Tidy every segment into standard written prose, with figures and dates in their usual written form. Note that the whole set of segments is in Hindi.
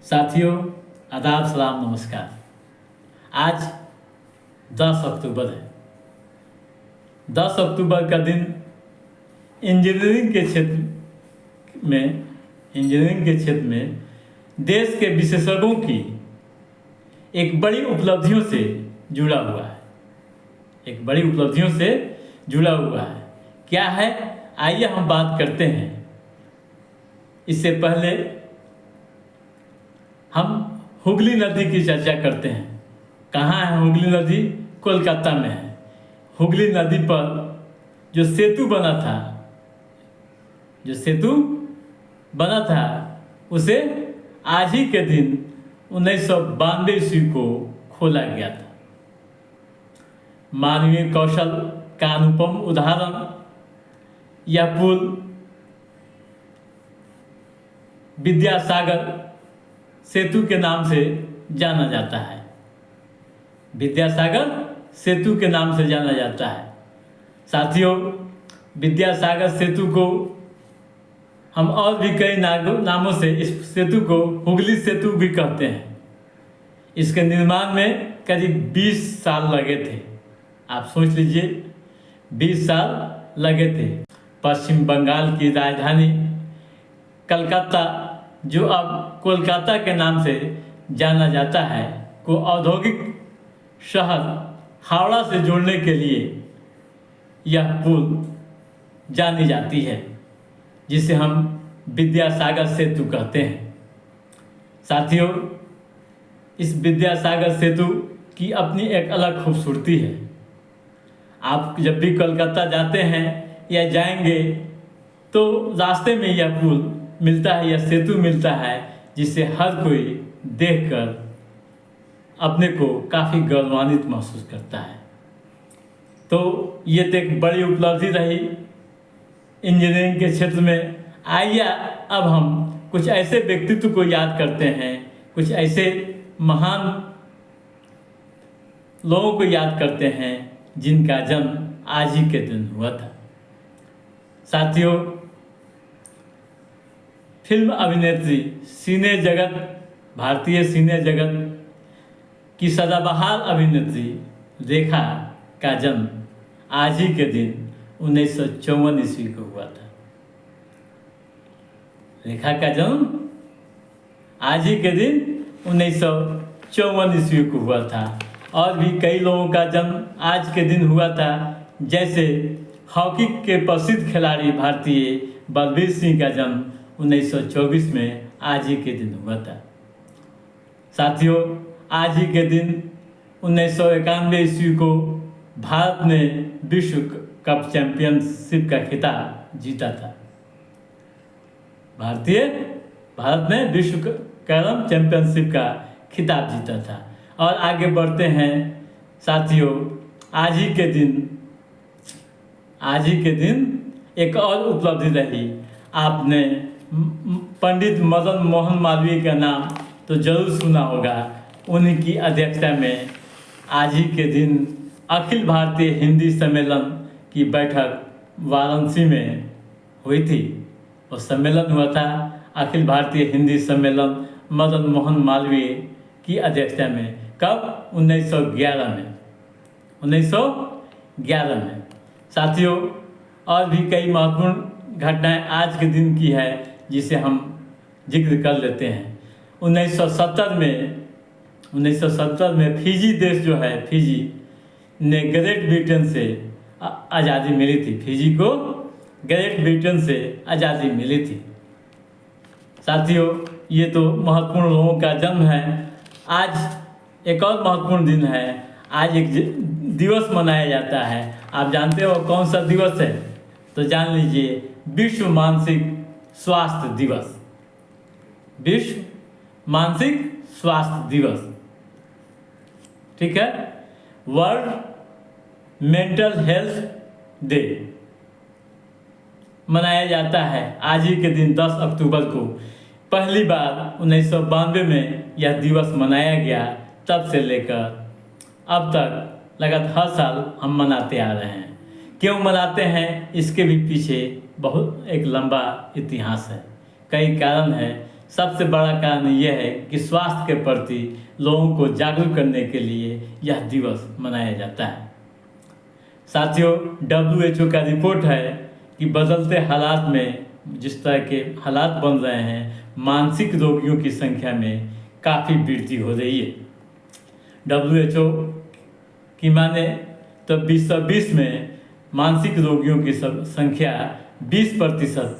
साथियों, आदाब, सलाम, नमस्कार। आज 10 अक्टूबर है। 10 अक्टूबर का दिन इंजीनियरिंग के क्षेत्र में देश के विशेषज्ञों की एक बड़ी उपलब्धियों से जुड़ा हुआ है। क्या है, आइए हम बात करते हैं। इससे पहले हम हुगली नदी की चर्चा करते हैं। कहाँ है हुगली नदी? कोलकाता में है। हुगली नदी पर जो सेतु बना था उसे आज ही के दिन 1992 ईस्वी को खोला गया था। मानवीय कौशल का अनुपम उदाहरण यह पुल विद्यासागर सेतु के नाम से जाना जाता है। साथियों, विद्यासागर सेतु को हम और भी कई नामों से इस सेतु को हुगली सेतु भी कहते हैं। इसके निर्माण में करीब 20 साल लगे थे। आप सोच लीजिए, 20 साल लगे थे। पश्चिम बंगाल की राजधानी कलकत्ता, जो अब कोलकाता के नाम से जाना जाता है, को औद्योगिक शहर हावड़ा से जोड़ने के लिए यह पुल जानी जाती है, जिसे हम विद्यासागर सेतु कहते हैं। साथियों, इस विद्यासागर सेतु की अपनी एक अलग खूबसूरती है। आप जब भी कोलकाता जाते हैं या जाएंगे तो रास्ते में यह पुल मिलता है, यह सेतु मिलता है, जिसे हर कोई देखकर अपने को काफ़ी गौरवान्वित महसूस करता है। तो ये तो एक बड़ी उपलब्धि रही इंजीनियरिंग के क्षेत्र में। आइए अब हम कुछ ऐसे व्यक्तित्व को याद करते हैं, कुछ ऐसे महान लोगों को याद करते हैं जिनका जन्म आज ही के दिन हुआ था। साथियों, फिल्म अभिनेत्री, भारतीय सिने जगत की सदाबहार अभिनेत्री रेखा का जन्म आज ही के दिन 1954 ईस्वी को हुआ था। रेखा का जन्म आज ही के दिन 1954 ईस्वी को हुआ था। और भी कई लोगों का जन्म आज के दिन हुआ था, जैसे हॉकी के प्रसिद्ध खिलाड़ी भारतीय बलबीर सिंह का जन्म 1924 में आज ही के दिन हुआ था। साथियों, आज ही के दिन 1991 ईस्वी को भारत ने विश्व कप चैंपियनशिप का खिताब जीता था। भारत ने विश्व कैरम चैंपियनशिप का खिताब जीता था। और आगे बढ़ते हैं साथियों, आज ही के दिन एक और उपलब्धि रही। आपने पंडित मदन मोहन मालवीय का नाम तो जरूर सुना होगा। उन्हीं की अध्यक्षता में आज ही के दिन अखिल भारतीय हिंदी सम्मेलन की बैठक वाराणसी में हुई थी। और सम्मेलन हुआ था अखिल भारतीय हिंदी सम्मेलन मदन मोहन मालवीय की अध्यक्षता में। कब? 1911 में। साथियों, और भी कई महत्वपूर्ण घटनाएं आज के दिन की है, जिसे हम जिक्र कर लेते हैं। 1970 में फिजी देश जो है, फिजी ने ग्रेट ब्रिटेन से आज़ादी मिली थी। फिजी को ग्रेट ब्रिटेन से आज़ादी मिली थी। साथियों, ये तो महत्वपूर्ण लोगों का जन्म है। आज एक और महत्वपूर्ण दिन है। आज एक दिवस मनाया जाता है। आप जानते हो कौन सा दिवस है? तो जान लीजिए, विश्व मानसिक स्वास्थ्य दिवस। विश्व मानसिक स्वास्थ्य दिवस, ठीक है। वर्ल्ड मेंटल हेल्थ डे मनाया जाता है आज ही के दिन 10 अक्टूबर को। पहली बार 1992 में यह दिवस मनाया गया। तब से लेकर अब तक लगातार हर साल हम मनाते आ रहे हैं। क्यों मनाते हैं, इसके भी पीछे बहुत एक लंबा इतिहास है। कई कारण हैं सबसे बड़ा कारण यह है कि स्वास्थ्य के प्रति लोगों को जागरूक करने के लिए यह दिवस मनाया जाता है। साथियों, WHO का रिपोर्ट है कि बदलते हालात में जिस तरह के हालात बन रहे हैं, मानसिक रोगियों की संख्या में काफ़ी वृद्धि हो रही है। WHO की माने तो 2020 में मानसिक रोगियों की संख्या 20%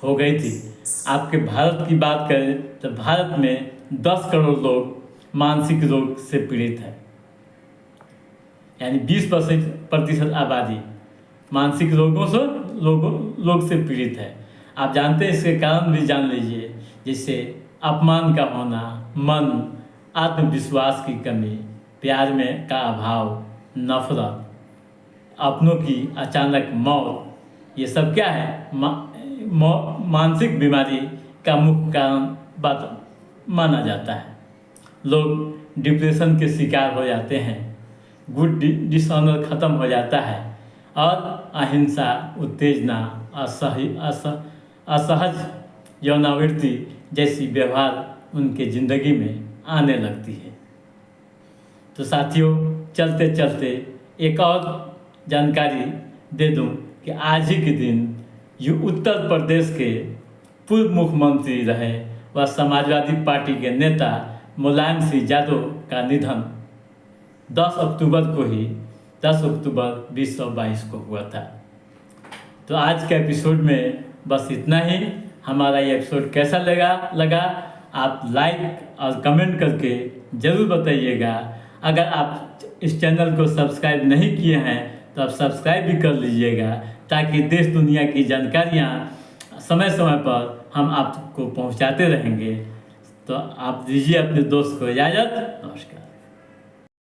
हो गई थी। आपके भारत की बात करें तो भारत में 10 करोड़ लोग मानसिक रोग से पीड़ित हैं, यानी 20% आबादी मानसिक रोग से पीड़ित है। आप जानते हैं, इसके कारण भी जान लीजिए, जैसे अपमान का होना, मन, आत्मविश्वास की कमी, प्यार में का अभाव, नफरत, अपनों की अचानक मौत, ये सब क्या है, मानसिक बीमारी का मुख्य कारण माना जाता है। लोग डिप्रेशन के शिकार हो जाते हैं, गुड डिसऑनर खत्म हो जाता है और अहिंसा, उत्तेजना, असहज यौनावृत्ति जैसी व्यवहार उनके ज़िंदगी में आने लगती है। तो साथियों, चलते चलते एक और जानकारी दे दूं कि आज ही के दिन ये उत्तर प्रदेश के पूर्व मुख्यमंत्री रहे व समाजवादी पार्टी के नेता मुलायम सिंह यादव का निधन 10 अक्टूबर 2022 को हुआ था। तो आज के एपिसोड में बस इतना ही। हमारा ये एपिसोड कैसा लगा आप लाइक और कमेंट करके ज़रूर बताइएगा। अगर आप इस चैनल को सब्सक्राइब नहीं किए हैं तो आप सब्सक्राइब भी कर लीजिएगा, ताकि देश दुनिया की जानकारियाँ समय समय पर हम आपको पहुंचाते रहेंगे। तो आप दीजिए अपने दोस्त को इजाज़त। नमस्कार।